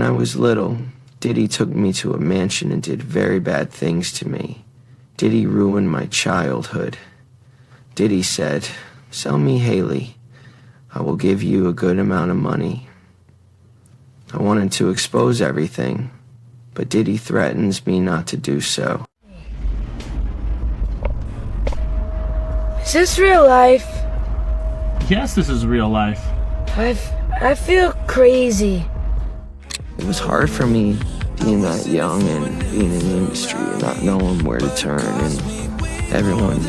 I was little, Diddy took me to a mansion and did very bad things to me. Diddy ruined my childhood. Diddy said, "Sell me Haley. I will give you a good amount of money." I wanted to expose everything, but Diddy threatens me not to do so. Is this real life? Yes, this is real life. I feel crazy. It was hard for me being that young and being in the industry and not knowing where to turn and everyone,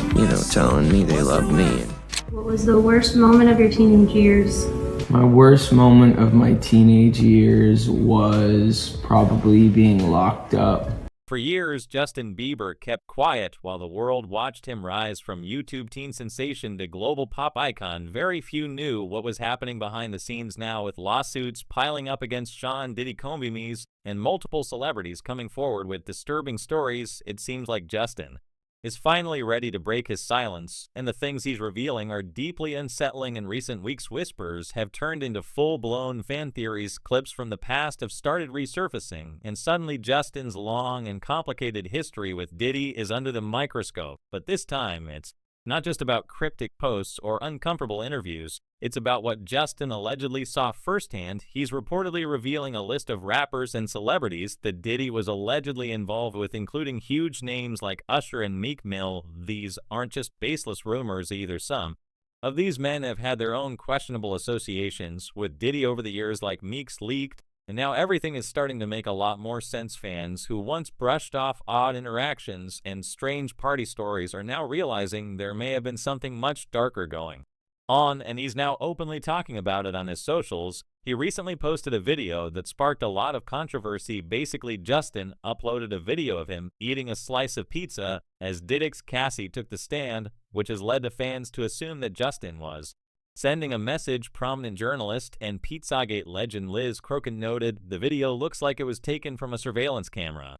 telling me they love me. What was the worst moment of your teenage years? My worst moment of my teenage years was probably being locked up. For years, Justin Bieber kept quiet while the world watched him rise from YouTube teen sensation to global pop icon. Very few knew what was happening behind the scenes now, with lawsuits piling up against Sean Diddy Combs and multiple celebrities coming forward with disturbing stories. It seems like Justin is finally ready to break his silence, and the things he's revealing are deeply unsettling. In recent weeks, whispers have turned into full-blown fan theories. Clips from the past have started resurfacing, and suddenly Justin's long and complicated history with Diddy is under the microscope. But this time, it's not just about cryptic posts or uncomfortable interviews. It's about what Justin allegedly saw firsthand. He's reportedly revealing a list of rappers and celebrities that Diddy was allegedly involved with, including huge names like Usher and Meek Mill. These aren't just baseless rumors either. Some of these men have had their own questionable associations with Diddy over the years, like Meeks leaked, and now everything is starting to make a lot more sense. Fans who once brushed off odd interactions and strange party stories are now realizing there may have been something much darker going on, and he's now openly talking about it on his socials. He recently posted a video that sparked a lot of controversy. Basically, Justin uploaded a video of him eating a slice of pizza as Diddy's Cassie took the stand, which has led to fans to assume that Justin was sending a message. Prominent journalist and Pizzagate legend Liz Crokin noted the video looks like it was taken from a surveillance camera.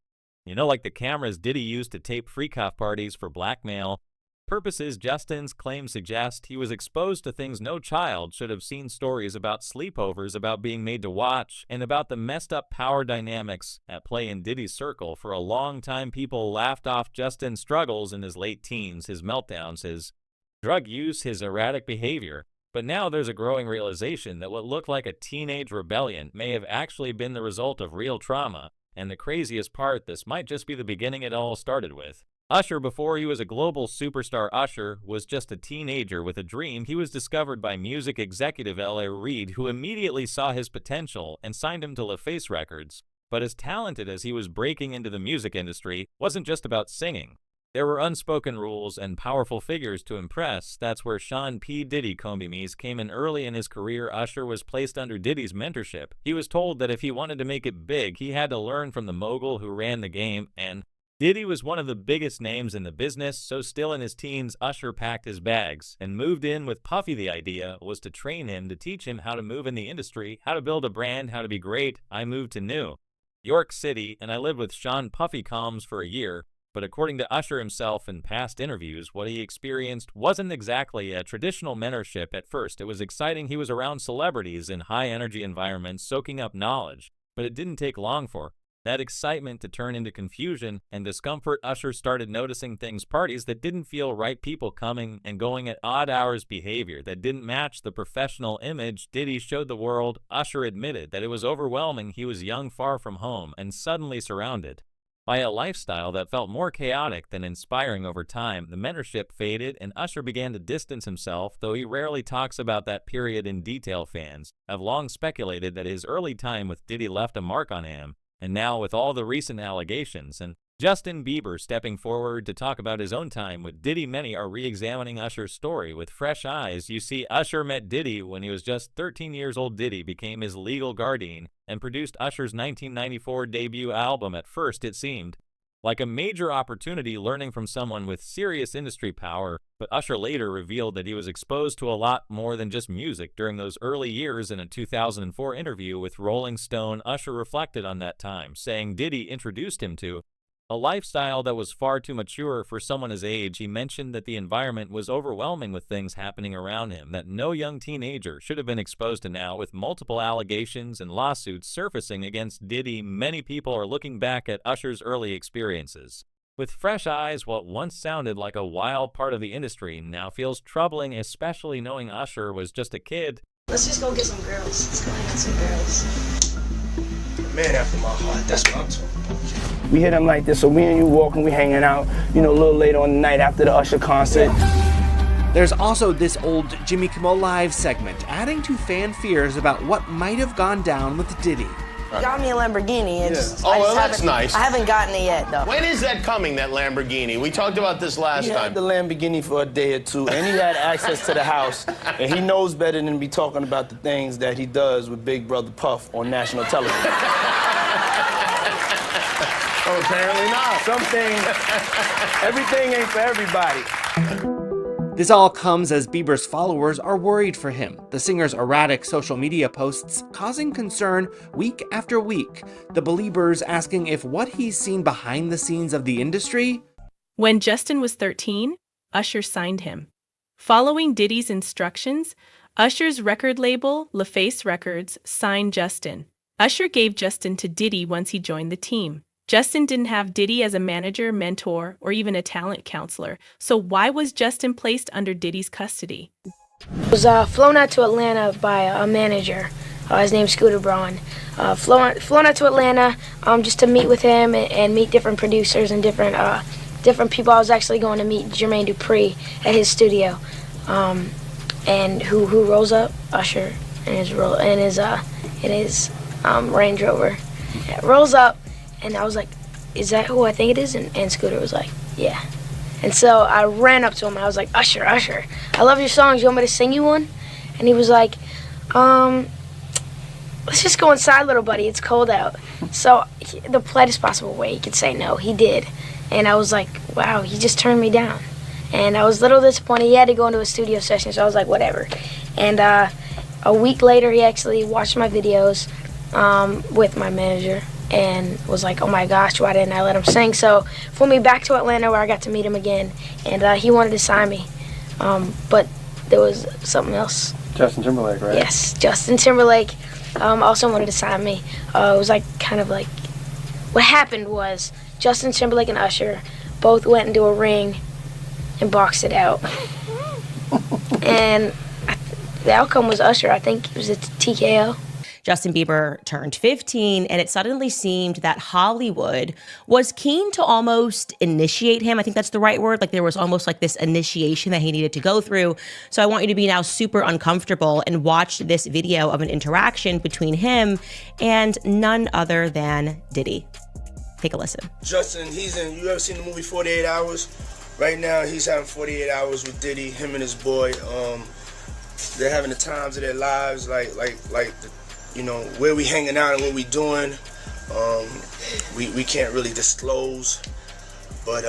Like the cameras Diddy used to tape freak-off parties for blackmail purposes. Justin's claims suggest he was exposed to things no child should have seen: stories about sleepovers, about being made to watch, and about the messed up power dynamics at play in Diddy's circle. For a long time, people laughed off Justin's struggles in his late teens, his meltdowns, his drug use, his erratic behavior. But now there's a growing realization that what looked like a teenage rebellion may have actually been the result of real trauma. And the craziest part, this might just be the beginning it all started with. Usher, before he was a global superstar, Usher was just a teenager with a dream. He was discovered by music executive L.A. Reid, who immediately saw his potential and signed him to LaFace Records. But as talented as he was, breaking into the music industry wasn't just about singing. There were unspoken rules and powerful figures to impress. That's where Sean P. Diddy Combs came in early in his career. Usher was placed under Diddy's mentorship. He was told that if he wanted to make it big, he had to learn from the mogul who ran the game, and Diddy was one of the biggest names in the business. So still in his teens, Usher packed his bags and moved in with Puffy. The idea was to train him, to teach him how to move in the industry, how to build a brand, how to be great. I moved to New York City, and I lived with Sean Puffy Combs for a year. But according to Usher himself in past interviews, what he experienced wasn't exactly a traditional mentorship. At first, it was exciting. He was around celebrities in high-energy environments, soaking up knowledge. But it didn't take long for that excitement to turn into confusion and discomfort. Usher started noticing things: parties that didn't feel right, people coming and going at odd hours, behavior that didn't match the professional image Diddy showed the world. Usher admitted that it was overwhelming. He was young, far from home, and suddenly surrounded by a lifestyle that felt more chaotic than inspiring. Over time, the mentorship faded, and Usher began to distance himself, though he rarely talks about that period in detail. Fans have long speculated that his early time with Diddy left a mark on him, and now with all the recent allegations and Justin Bieber stepping forward to talk about his own time with Diddy, many are re-examining Usher's story with fresh eyes. You see, Usher met Diddy when he was just 13 years old. Diddy became his legal guardian and produced Usher's 1994 debut album. At first, it seemed like a major opportunity, learning from someone with serious industry power, but Usher later revealed that he was exposed to a lot more than just music during those early years. In a 2004 interview with Rolling Stone, Usher reflected on that time, saying Diddy introduced him to a lifestyle that was far too mature for someone his age. He mentioned that the environment was overwhelming with things happening around him that no young teenager should have been exposed to. Now, with multiple allegations and lawsuits surfacing against Diddy, many people are looking back at Usher's early experiences with fresh eyes. What once sounded like a wild part of the industry now feels troubling, especially knowing Usher was just a kid. Let's just go get some girls. Let's go get some girls. Man after my heart, that's what I'm talking about. We hit him like this, so me and you walking, we hanging out, you know, a little later on the night after the Usher concert. There's also this old Jimmy Kimmel Live segment, adding to fan fears about what might have gone down with Diddy. Got me a Lamborghini. Oh, well, that's nice. I haven't gotten it yet, though. When is that coming, that Lamborghini? We talked about this last He time. had the Lamborghini for a day or two, and he had access to the house, and he knows better than to be talking about the things that he does with Big Brother Puff on national television. Oh, apparently not. Some things, everything ain't for everybody. This all comes as Bieber's followers are worried for him, the singer's erratic social media posts causing concern week after week, the Beliebers asking if what he's seen behind the scenes of the industry. When Justin was 13, Usher signed him. Following Diddy's instructions, Usher's record label, LaFace Records, signed Justin. Usher gave Justin to Diddy once he joined the team. Justin didn't have Diddy as a manager, mentor, or even a talent counselor. So why was Justin placed under Diddy's custody? I was flown out to Atlanta by a manager. His name's Scooter Braun. Flown out to Atlanta just to meet with him and meet different producers and different people. I was actually going to meet Jermaine Dupri at his studio. And who rolls up? Usher in his Range Rover. Yeah, rolls up. And I was like, is that who I think it is? And Scooter was like, yeah. And so I ran up to him and I was like, Usher, I love your songs. You want me to sing you one? And he was like, let's just go inside, little buddy. It's cold out. So the politest possible way he could say no, he did. And I was like, wow, he just turned me down. And I was a little disappointed. He had to go into a studio session, so I was like, whatever. And a week later, he actually watched my videos with my manager. And was like, oh my gosh, why didn't I let him sing? So flew me back to Atlanta where I got to meet him again, and he wanted to sign me. But there was something else. Justin Timberlake, right? Yes, Justin Timberlake also wanted to sign me. It was like kind of like, what happened was Justin Timberlake and Usher both went into a ring and boxed it out. And the outcome was Usher. I think it was a TKO. Justin Bieber turned 15, and it suddenly seemed that Hollywood was keen to almost initiate him. I think that's the right word. Like there was almost like this initiation that he needed to go through. So I want you to be now super uncomfortable and watch this video of an interaction between him and none other than Diddy. Take a listen. Justin, you ever seen the movie 48 Hours? Right now, he's having 48 hours with Diddy, him and his boy. They're having the times of their lives, you know, where we hanging out and what we doing, we can't really disclose, but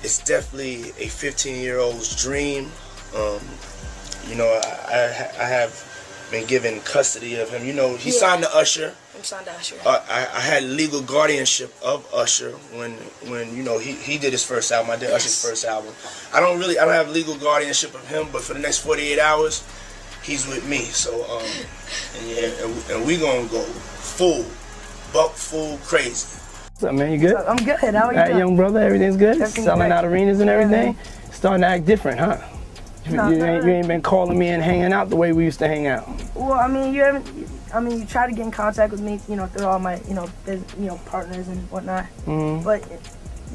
it's definitely a 15-year-old's dream. You know, I have been given custody of him. You know, he signed to Usher. I'm signed to Usher. I had legal guardianship of Usher when you know he did his first album. I did Usher's first album. I don't have legal guardianship of him, but for the next 48 hours. He's with me, so and we gonna go full crazy. What's up, man? You good? I'm good. How are you doing? Young brother, everything's good? Everything's Selling great. out arenas and everything? Yeah, Starting to act different, huh? You ain't been calling me and hanging out the way we used to hang out. Well, I mean, you tried to get in contact with me, you know, through all my, partners and whatnot. Mm-hmm. But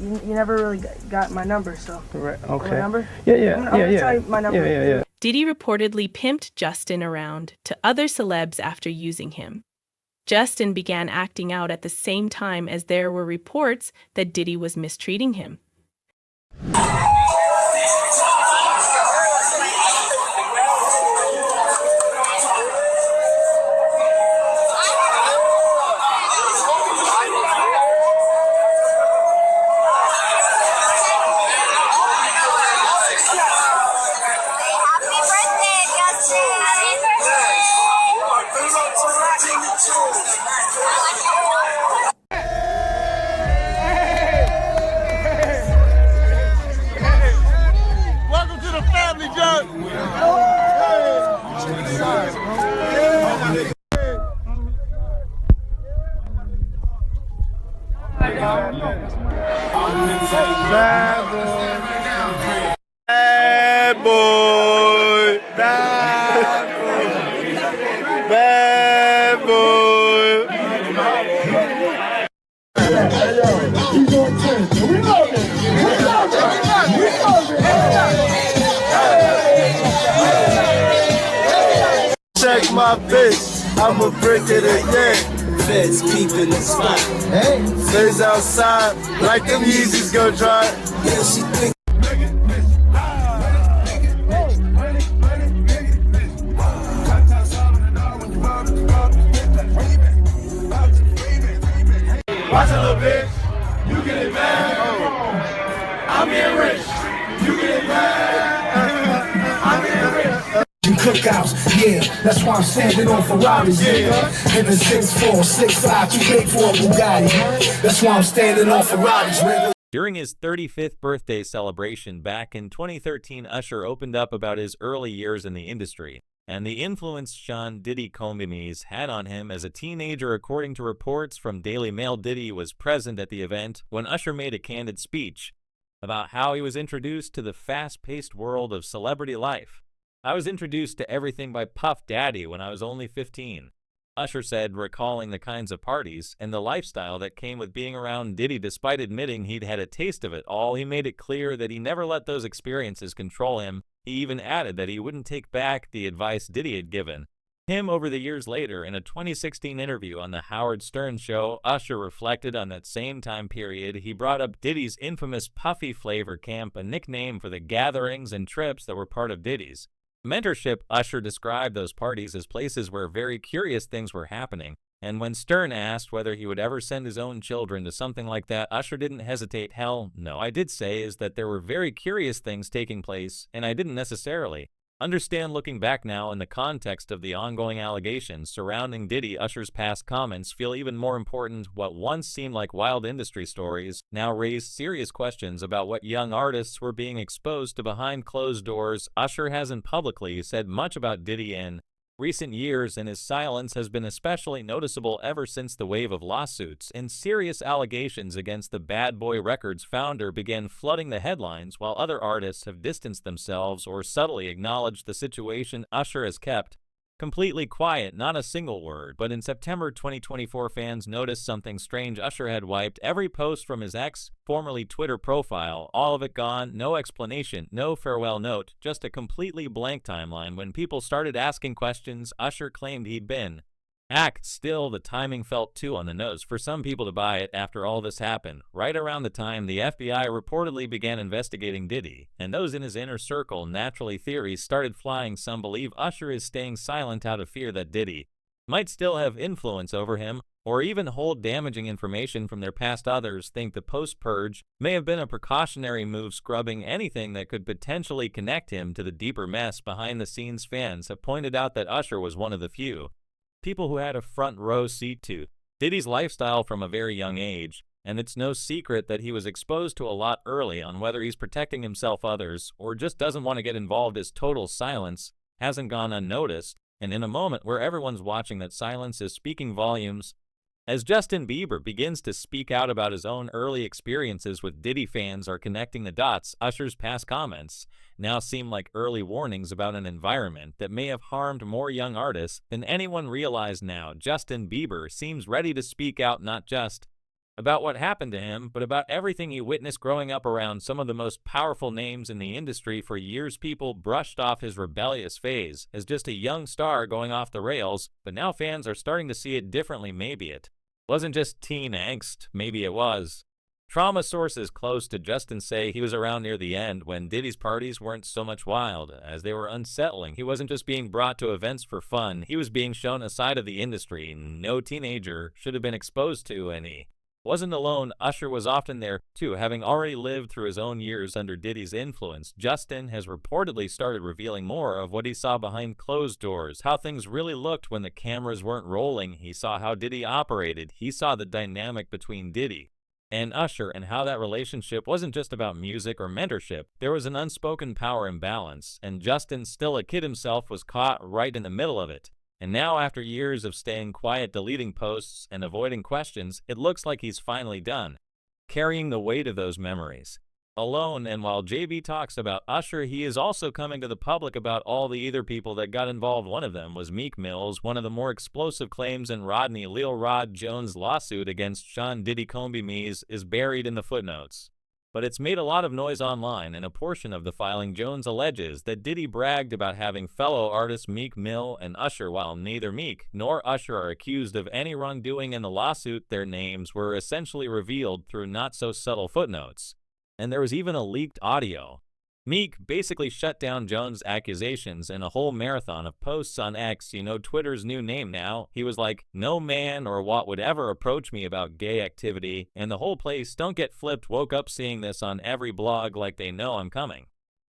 you never really got my number, so. Correct. Okay. My number? Yeah. I'm gonna tell you my number. Yeah. Diddy reportedly pimped Justin around to other celebs after using him. Justin began acting out at the same time as there were reports that Diddy was mistreating him. Bad boy. Bad boy. Bad boy. Check my bitch, I'm a brick of the yeah. Feds keeping the spot. Hey, feds outside, like them Yeezys go dry. Yeah, she think. Watch a little bitch, you get it mad. I'm getting rich, you get it mad. I'm getting rich. Cookouts, yeah, that's why I'm standing on Ferraris, nigga. In the 6'4", 6'5", too big for a Bugatti. That's why I'm standing on Ferraris, nigga. During his 35th birthday celebration back in 2013, Usher opened up about his early years in the industry and the influence Sean Diddy Combs had on him as a teenager. According to reports from Daily Mail, Diddy was present at the event when Usher made a candid speech about how he was introduced to the fast-paced world of celebrity life. "I was introduced to everything by Puff Daddy when I was only 15. Usher said, recalling the kinds of parties and the lifestyle that came with being around Diddy. Despite admitting he'd had a taste of it all, he made it clear that he never let those experiences control him. He even added that he wouldn't take back the advice Diddy had given him over the years. Later, in a 2016 interview on The Howard Stern Show, Usher reflected on that same time period. He brought up Diddy's infamous Puffy Flavor Camp, a nickname for the gatherings and trips that were part of Diddy's mentorship. Usher described those parties as places where very curious things were happening, and when Stern asked whether he would ever send his own children to something like that, Usher didn't hesitate. "Hell no, I did say is that there were very curious things taking place, and I didn't necessarily understand." Looking back now in the context of the ongoing allegations surrounding Diddy, Usher's past comments feel even more important. What once seemed like wild industry stories now raised serious questions about what young artists were being exposed to behind closed doors. Usher hasn't publicly said much about Diddy in recent years, and his silence has been especially noticeable ever since the wave of lawsuits and serious allegations against the Bad Boy Records founder began flooding the headlines. While other artists have distanced themselves or subtly acknowledged the situation, Usher has kept completely quiet, not a single word. But in September 2024, fans noticed something strange. Usher had wiped every post from his ex, formerly Twitter profile, all of it gone, no explanation, no farewell note, just a completely blank timeline. When people started asking questions, Usher claimed he'd been hacked. Still, the timing felt too on the nose for some people to buy it. After all this happened, right around the time the FBI reportedly began investigating Diddy, and those in his inner circle, naturally theories started flying. Some believe Usher is staying silent out of fear that Diddy might still have influence over him or even hold damaging information from their past. Others think the post-purge may have been a precautionary move, scrubbing anything that could potentially connect him to the deeper mess behind the scenes. Fans have pointed out that Usher was one of the few people who had a front row seat to Diddy's lifestyle from a very young age, and it's no secret that he was exposed to a lot early on. Whether he's protecting himself, others, or just doesn't want to get involved, his total silence hasn't gone unnoticed, and in a moment where everyone's watching, that silence is speaking volumes. As Justin Bieber begins to speak out about his own early experiences with Diddy, fans are connecting the dots. Usher's past comments now seem like early warnings about an environment that may have harmed more young artists than anyone realized. Now, Justin Bieber seems ready to speak out, not just about what happened to him, but about everything he witnessed growing up around some of the most powerful names in the industry. For years, people brushed off his rebellious phase as just a young star going off the rails, but now fans are starting to see it differently. Maybe it wasn't just teen angst, maybe it was trauma. Sources close to Justin say he was around near the end when Diddy's parties weren't so much wild as they were unsettling. He wasn't just being brought to events for fun, he was being shown a side of the industry no teenager should have been exposed to, and he wasn't alone. Usher was often there too, having already lived through his own years under Diddy's influence. Justin has reportedly started revealing more of what he saw behind closed doors, how things really looked when the cameras weren't rolling. He saw how Diddy operated. He saw the dynamic between Diddy and Usher and how that relationship wasn't just about music or mentorship. There was an unspoken power imbalance, and Justin, still a kid himself, was caught right in the middle of it. And now, after years of staying quiet, deleting posts, and avoiding questions, it looks like he's finally done, carrying the weight of those memories alone. And while JB talks about Usher, he is also coming to the public about all the other people that got involved. One of them was Meek Mill's, one of the more explosive claims in Rodney Lil Rod Jones' lawsuit against Sean Diddy Combs Mees is buried in the footnotes. But it's made a lot of noise online, and a portion of the filing Jones alleges that Diddy bragged about having fellow artists Meek Mill and Usher. While neither Meek nor Usher are accused of any wrongdoing in the lawsuit, their names were essentially revealed through not-so-subtle footnotes. And there was even a leaked audio. Meek basically shut down Jones' accusations in a whole marathon of posts on X, Twitter's new name now. He was like, "No man or what would ever approach me about gay activity," and the whole place, don't get flipped, woke up seeing this on every blog like they know I'm coming.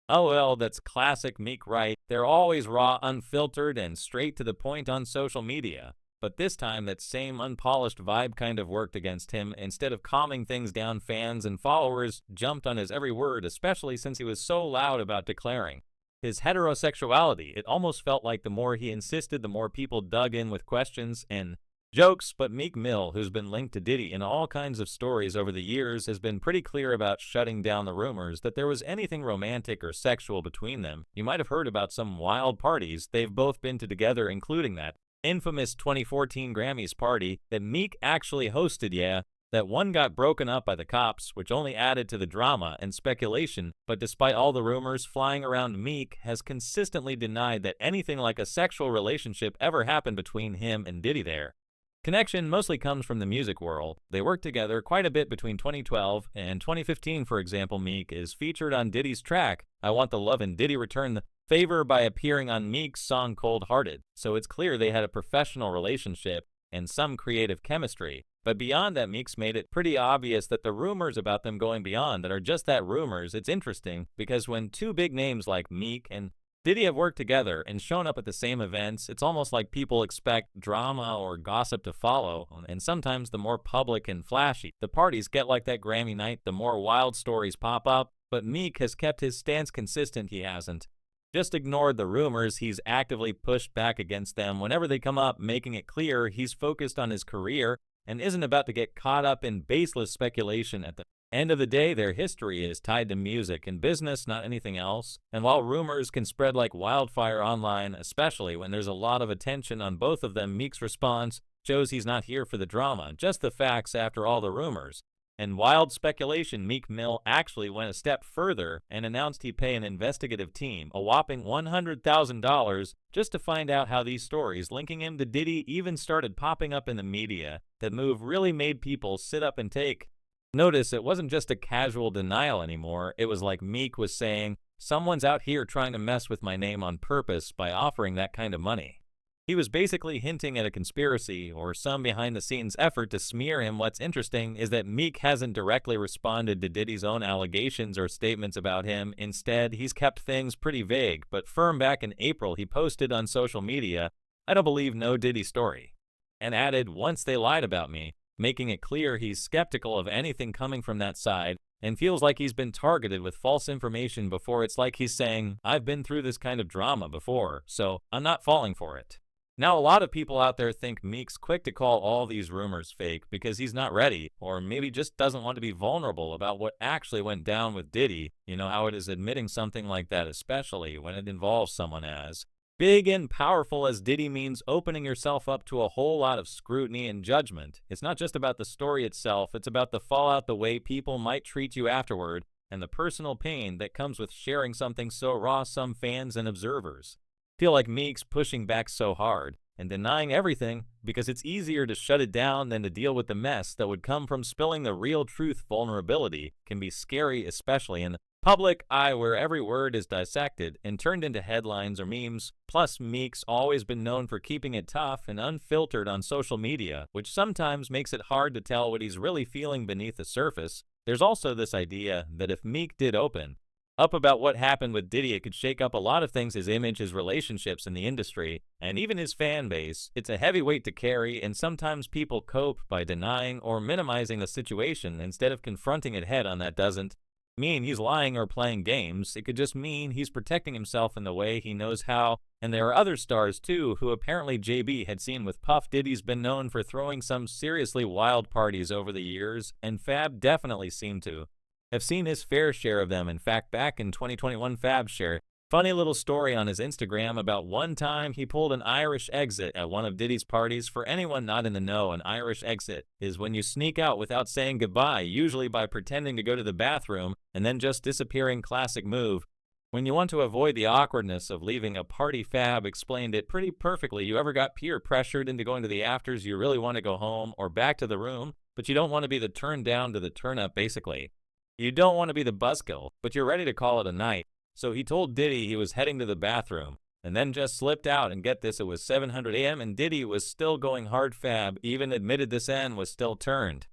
Oh well, that's classic Meek, right? They're always raw, unfiltered, and straight to the point on social media. But this time, that same unpolished vibe kind of worked against him. Instead of calming things down, fans and followers jumped on his every word, especially since he was so loud about declaring his heterosexuality. It almost felt like the more he insisted, the more people dug in with questions and jokes. But Meek Mill, who's been linked to Diddy in all kinds of stories over the years, has been pretty clear about shutting down the rumors that there was anything romantic or sexual between them. You might have heard about some wild parties they've both been to together, including that infamous 2014 Grammys party that Meek actually hosted, that one got broken up by the cops, which only added to the drama and speculation. But despite all the rumors flying around, Meek has consistently denied that anything like a sexual relationship ever happened between him and Diddy. Their connection mostly comes from the music world. They worked together quite a bit between 2012 and 2015. For example, Meek is featured on Diddy's track I Want the Love, and Diddy returned the favor by appearing on Meek's song Cold Hearted. So it's clear they had a professional relationship and some creative chemistry. But beyond that, Meek's made it pretty obvious that the rumors about them going beyond that are just that, rumors. It's interesting because when two big names like Meek and Diddy have worked together and shown up at the same events, it's almost like people expect drama or gossip to follow. And sometimes the more public and flashy the parties get, like that Grammy night, the more wild stories pop up. But Meek has kept his stance consistent. He hasn't just ignored the rumors, he's actively pushed back against them whenever they come up, making it clear he's focused on his career and isn't about to get caught up in baseless speculation. At the end of the day, their history is tied to music and business, not anything else. And while rumors can spread like wildfire online, especially when there's a lot of attention on both of them, Meek's response shows he's not here for the drama, just the facts after all the rumors and wild speculation. Meek Mill actually went a step further and announced he'd pay an investigative team a whopping $100,000 just to find out how these stories linking him to Diddy even started popping up in the media. That move really made people sit up and take notice. It wasn't just a casual denial anymore. It was like Meek was saying, someone's out here trying to mess with my name on purpose by offering that kind of money. He was basically hinting at a conspiracy or some behind-the-scenes effort to smear him. What's interesting is that Meek hasn't directly responded to Diddy's own allegations or statements about him. Instead, he's kept things pretty vague but firm. Back in April, he posted on social media, "I don't believe no Diddy story," and added, "once they lied about me," making it clear he's skeptical of anything coming from that side and feels like he's been targeted with false information before. It's like he's saying, I've been through this kind of drama before, so I'm not falling for it. Now, a lot of people out there think Meek's quick to call all these rumors fake because he's not ready, or maybe just doesn't want to be vulnerable about what actually went down with Diddy. You know how it is admitting something like that, especially when it involves someone as big and powerful as Diddy, means opening yourself up to a whole lot of scrutiny and judgment. It's not just about the story itself, it's about the fallout, the way people might treat you afterward, and the personal pain that comes with sharing something so raw. Some fans and observers feel like Meek's pushing back so hard and denying everything because it's easier to shut it down than to deal with the mess that would come from spilling the real truth. Vulnerability can be scary, especially in the public eye where every word is dissected and turned into headlines or memes. Plus, Meek's always been known for keeping it tough and unfiltered on social media, which sometimes makes it hard to tell what he's really feeling beneath the surface. There's also this idea that if Meek did open up about what happened with Diddy, it could shake up a lot of things: his image, his relationships in the industry, and even his fan base. It's a heavy weight to carry, and sometimes people cope by denying or minimizing the situation instead of confronting it head on. That doesn't mean he's lying or playing games. It could just mean he's protecting himself in the way he knows how. And there are other stars too, who apparently JB had seen with Puff. Diddy's been known for throwing some seriously wild parties over the years, and Fab definitely seemed to have seen his fair share of them. In fact, back in 2021, Fab shared funny little story on his Instagram about one time he pulled an Irish exit at one of Diddy's parties. For anyone not in the know, an Irish exit is when you sneak out without saying goodbye, usually by pretending to go to the bathroom and then just disappearing. Classic move when you want to avoid the awkwardness of leaving a party. Fab explained it pretty perfectly. You ever got peer pressured into going to the afters? You really want to go home or back to the room, but you don't want to be the turn down to the turn up, basically. You don't want to be the buzzkill, but you're ready to call it a night. So he told Diddy he was heading to the bathroom, and then just slipped out, and get this, it was 700 a.m. and Diddy was still going hard. Fab even admitted this end was still turned.